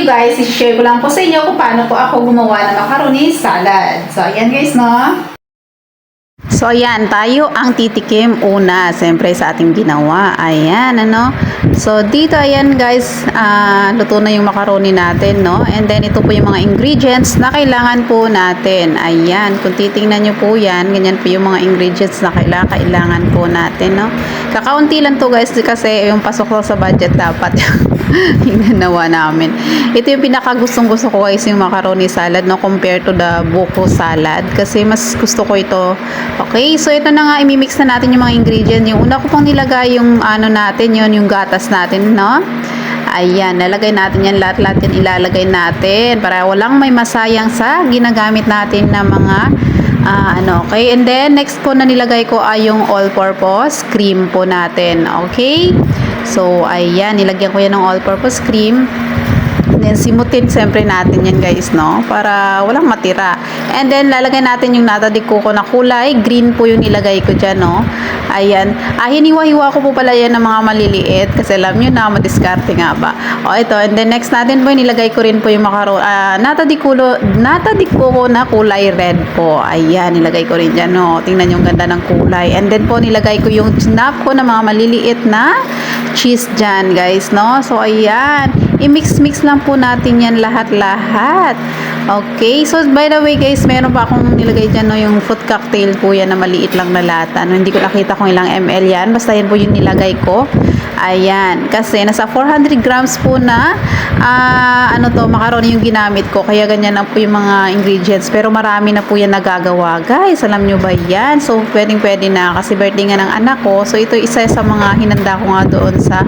guys, i-share ko lang po sa inyo kung paano po ako gumawa ng macaroni salad. So, ayan guys, no? So, ayan, tayo ang titikim una, siyempre sa ating ginawa. Ayan, ano? So, dito, ayan guys, luto na yung macaroni natin, no? And then, ito po yung mga ingredients na kailangan po natin. Ayan, kung titingnan nyo po yan, ganyan po yung mga ingredients na kailangan po natin, no? Kakaunti lang to guys, kasi yung pasok sa budget dapat yung ginawa namin. Ito yung pinakagustong gusto ko guys, yung macaroni salad, no? Compared to the buko salad. Kasi mas gusto ko ito. Okay, so ito na nga, imimix na natin yung mga ingredients. Yung una ko pong nilagay yung ano natin, yung gatas natin, no? Ayan, nalagay natin yan, lahat-lahat yan ilalagay natin para walang may masayang sa ginagamit natin na mga okay. And then, next po na nilagay ko ay yung all-purpose cream po natin, okay? So, ayan, nilagyan ko yan ng all-purpose cream. Then, simutin siyempre natin yan guys, no? Para walang matira. And then, lalagay natin yung nata de coco na kulay. Green po yung nilagay ko dyan, no? Ayan. Hiniwa-hiwa ko po pala yan ng mga maliliit. Kasi alam nyo na, madiskarte nga ba. O, ito. And then, next natin po, nilagay ko rin po yung nata de coco na kulay red po. Ayan, nilagay ko rin dyan, no? Tingnan yung ganda ng kulay. And then po, nilagay ko yung snap ko na mga maliliit na cheese dyan, guys, no? So, ayan. I-mix-mix lang po natin yan lahat-lahat. Okay, so by the way guys, meron pa akong nilagay dyan, no, yung fruit cocktail po yan na maliit lang na lata. No, hindi ko nakita kung ilang ml yan. Basta yan po yung nilagay ko. Ayan, kasi nasa 400 grams po na macaroni yung ginamit ko. Kaya ganyan lang po yung mga ingredients. Pero marami na po yan nagagawa. Guys, alam nyo ba yan? So, pwedeng-pwede na kasi birthday nga ng anak ko. So, ito isa sa mga hinanda ko nga doon sa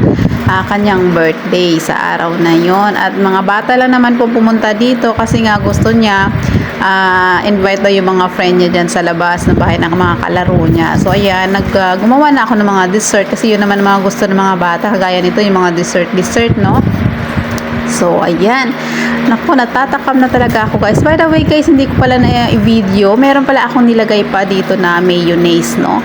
kanyang birthday sa araw na yon. At mga bata lang naman po pumunta dito kasi nga gusto niya invite daw yung mga friend niya dyan sa labas ng bahay ng mga kalaro niya. So ayan, gumawa na ako ng mga dessert kasi yun naman mga gusto ng mga bata. Kagaya nito yung mga dessert, no? So, ayan. Naku, natatakam na talaga ako guys. By the way guys, hindi ko pala na i-video. Meron pala akong nilagay pa dito na mayonnaise, no?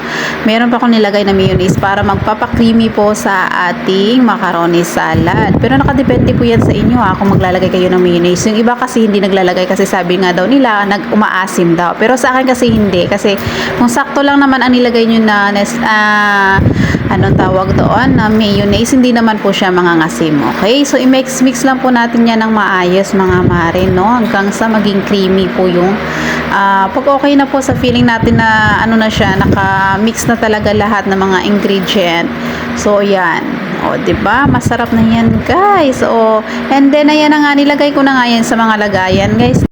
Meron pa akong nilagay na mayonnaise para magpapa-creamy po sa ating macaroni salad. Pero nakadepende po yan sa inyo kung maglalagay kayo ng mayonnaise. Yung iba kasi hindi naglalagay kasi sabi nga daw nila, umaasim daw. Pero sa akin kasi hindi. Kasi kung sakto lang naman ang nilagay nyo na anong tawag doon na mayonnaise, hindi naman po siya mangangasim. Okay, so i-mix lang po natin yan ng maayos mga mare, no, hanggang sa maging creamy po yung pag okay na po sa feeling natin na na siya, naka-mix na talaga lahat ng mga ingredient. So yan, o diba, masarap na yan guys. And then ayan na nga, nilagay ko na nga yan sa mga lagayan guys.